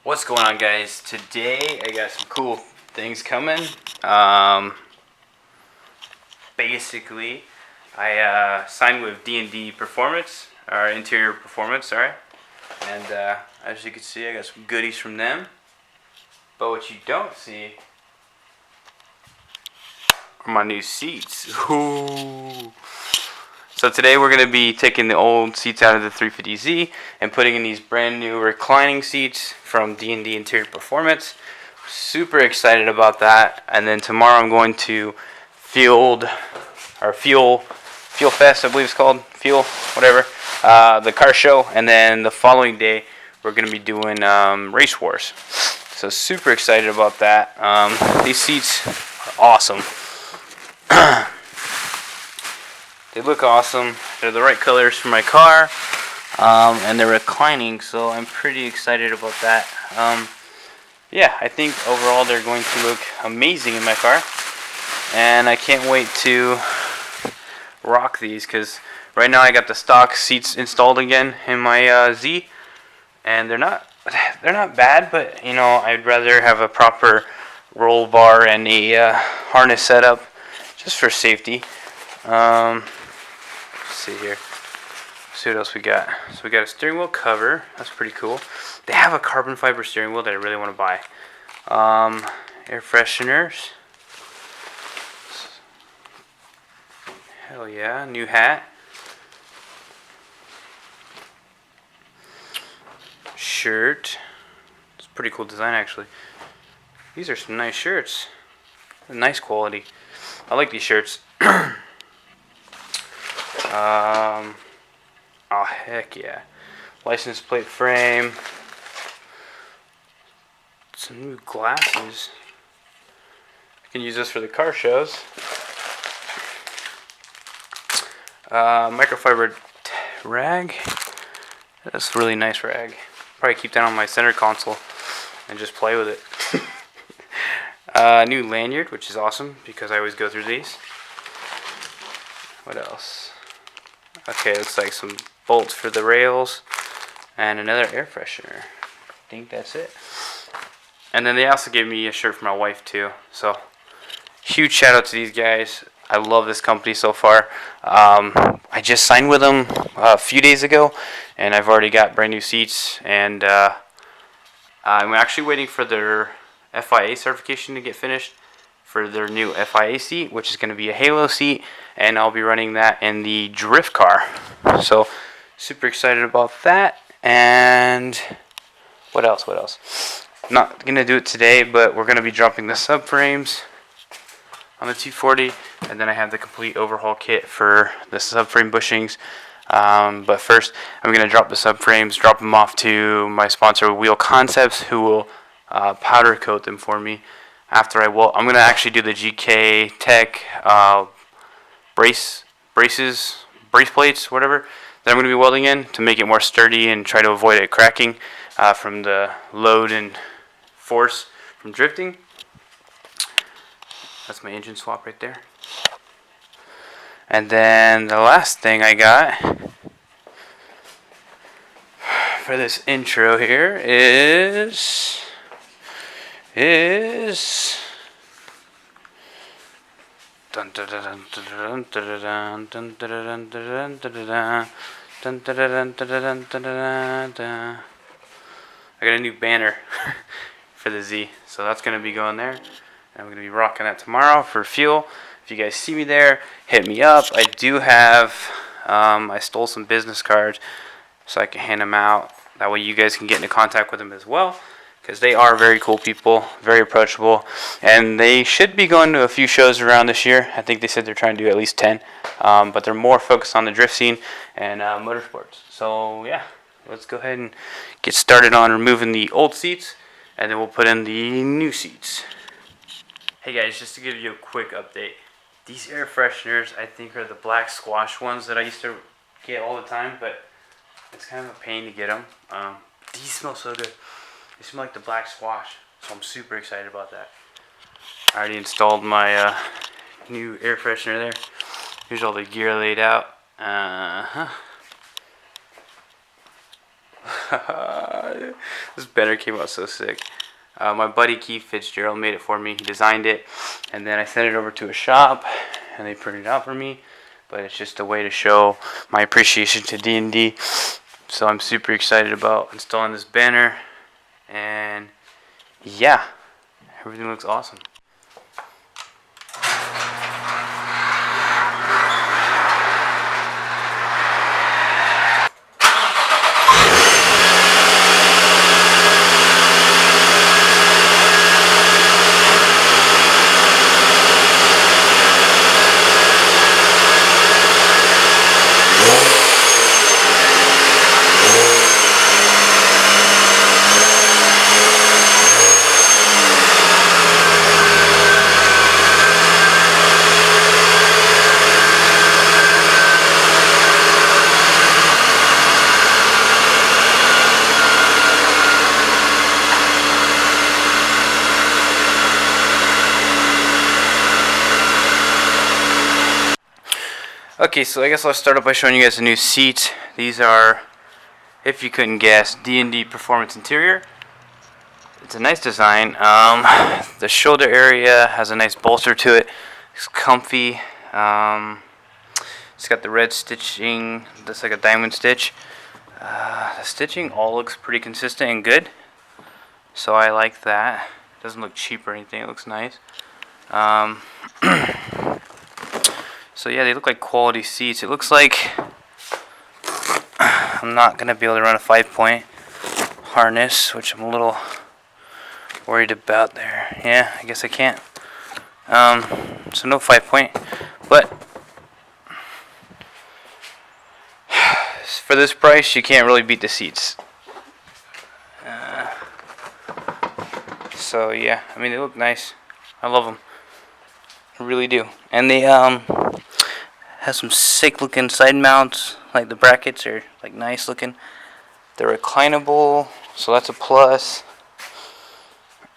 What's going on, guys? Today I got some cool things coming. Basically, I signed with D&D Performance, or Interior Performance, sorry. And as you can see, I got some goodies from them. But what you don't see are my new seats. Ooh. So today we're going to be taking the old seats out of the 350Z and putting in these brand new reclining seats from D&D Interior Performance. Super excited about that. And then tomorrow I'm going to Fuel Fest, I believe it's called, Fuel, whatever, the car show. And then the following day we're going to be doing Race Wars. So super excited about that. These seats are awesome. They look awesome. They're the right colors for my car, and they're reclining, so I'm pretty excited about that. Yeah, I think overall they're going to look amazing in my car, and I can't wait to rock these, because right now I got the stock seats installed again in my Z, and they're not bad, but you know, I'd rather have a proper roll bar and a harness setup just for safety. See here. See what else we got. So we got a steering wheel cover. That's pretty cool. They have a carbon fiber steering wheel that I really want to buy. Air fresheners. Hell yeah. New hat. Shirt. It's a pretty cool design, actually. These are some nice shirts. Nice quality. I like these shirts. Oh heck yeah. License plate frame. Some new glasses. I can use this for the car shows. Microfiber rag. That's a really nice rag. Probably keep that on my center console and just play with it. New lanyard, which is awesome because I always go through these. What else? Okay, looks like some bolts for the rails and another air freshener. I think that's it. And then they also gave me a shirt for my wife too. So huge shout out to these guys. I love this company so far. I just signed with them a few days ago, and I've already got brand new seats. And I'm actually waiting for their FIA certification to get finished for their new FIA seat, which is going to be a Halo seat, and I'll be running that in the drift car. So super excited about that. And what else? Not going to do it today, but we're going to be dropping the subframes on the 240, and then I have the complete overhaul kit for the subframe bushings. But first, I'm going to drop the subframes, drop them off to my sponsor, Wheel Concepts, who will powder coat them for me. After I'm going to actually do the GK Tech brace plates, whatever, that I'm going to be welding in to make it more sturdy and try to avoid it cracking from the load and force from drifting. That's my engine swap right there. And then the last thing I got for this intro here is dun dun dun dun dun dun dun dun dun dun dun dun. I got a new banner for the Z, so that's gonna be going there. I'm going to be rocking that tomorrow for fuel. If you guys see me there, hit me up. I do have, I stole some business cards so I can hand them out. That way you guys can get into contact with them as well, because they are very cool people, very approachable, and they should be going to a few shows around this year. I think they said they're trying to do at least 10, but they're more focused on the drift scene and motorsports. So yeah, let's go ahead and get started on removing the old seats, and then we'll put in the new seats. Hey guys, just to give you a quick update, these air fresheners I think are the black squash ones that I used to get all the time, but it's kind of a pain to get them. These smell so good. They smell like the black squash, so I'm super excited about that. I already installed my new air freshener there. Here's all the gear laid out. This banner came out so sick. My buddy Keith Fitzgerald made it for me. He designed it, and then I sent it over to a shop, and they printed it out for me. But it's just a way to show my appreciation to D&D. So I'm super excited about installing this banner, and yeah, everything looks awesome. Okay, so I guess I'll start off by showing you guys the new seats. These are, if you couldn't guess, D&D Performance Interior. It's a nice design. The shoulder area has a nice bolster to it. It's comfy. It's got the red stitching. That's like a diamond stitch. The stitching all looks pretty consistent and good. So I like that. It doesn't look cheap or anything. It looks nice. So yeah, they look like quality seats. It looks like I'm not going to be able to run a 5-point harness, which I'm a little worried about there. Yeah, I guess I can't. So no 5-point. But for this price, you can't really beat the seats. So yeah, I mean, they look nice. I love them. I really do. And they have some sick looking side mounts. Like the brackets are like nice looking. They're reclinable, so that's a plus.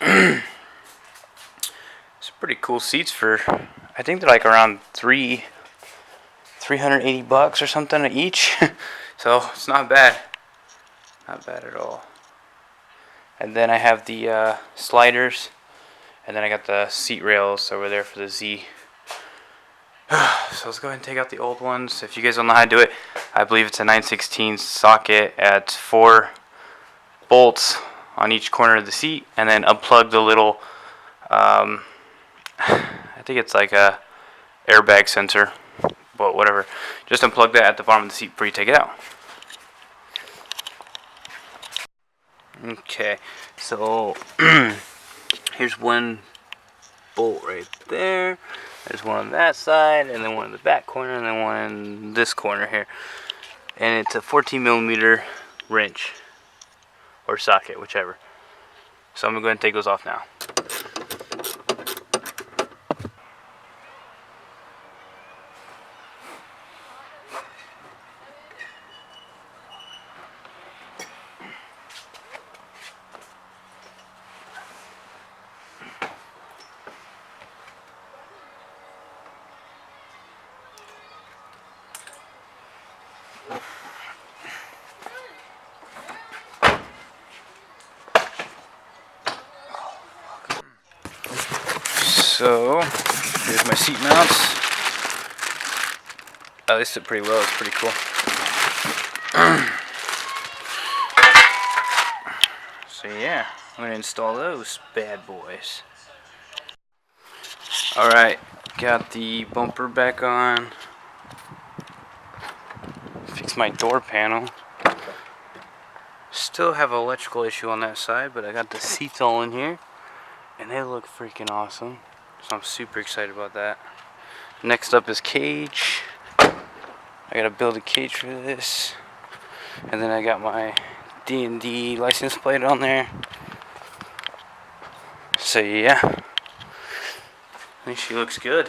It's pretty cool seats for, I think they're like around $380 or something each. So it's not bad. Not bad at all. And then I have the sliders. And then I got the seat rails over there for the Z. So let's go ahead and take out the old ones. If you guys don't know how to do it, I believe it's a 9/16 socket at 4 bolts on each corner of the seat, and then unplug the little, I think it's like a airbag sensor, but whatever. Just unplug that at the bottom of the seat before you take it out. Okay, so here's one bolt right there. There's one on that side, and then one in the back corner, and then one in this corner here. And it's a 14mm wrench or socket, whichever. So I'm gonna go ahead and take those off now. So, here's my seat mounts. Oh, they sit pretty well. It's pretty cool. So yeah, I'm gonna install those bad boys. Alright, got the bumper back on. Fix my door panel. Still have an electrical issue on that side, but I got the seats all in here. And they look freaking awesome. So I'm super excited about that. Next up is cage. I gotta build a cage for this. And then I got my D&D license plate on there. So yeah, I think she looks good.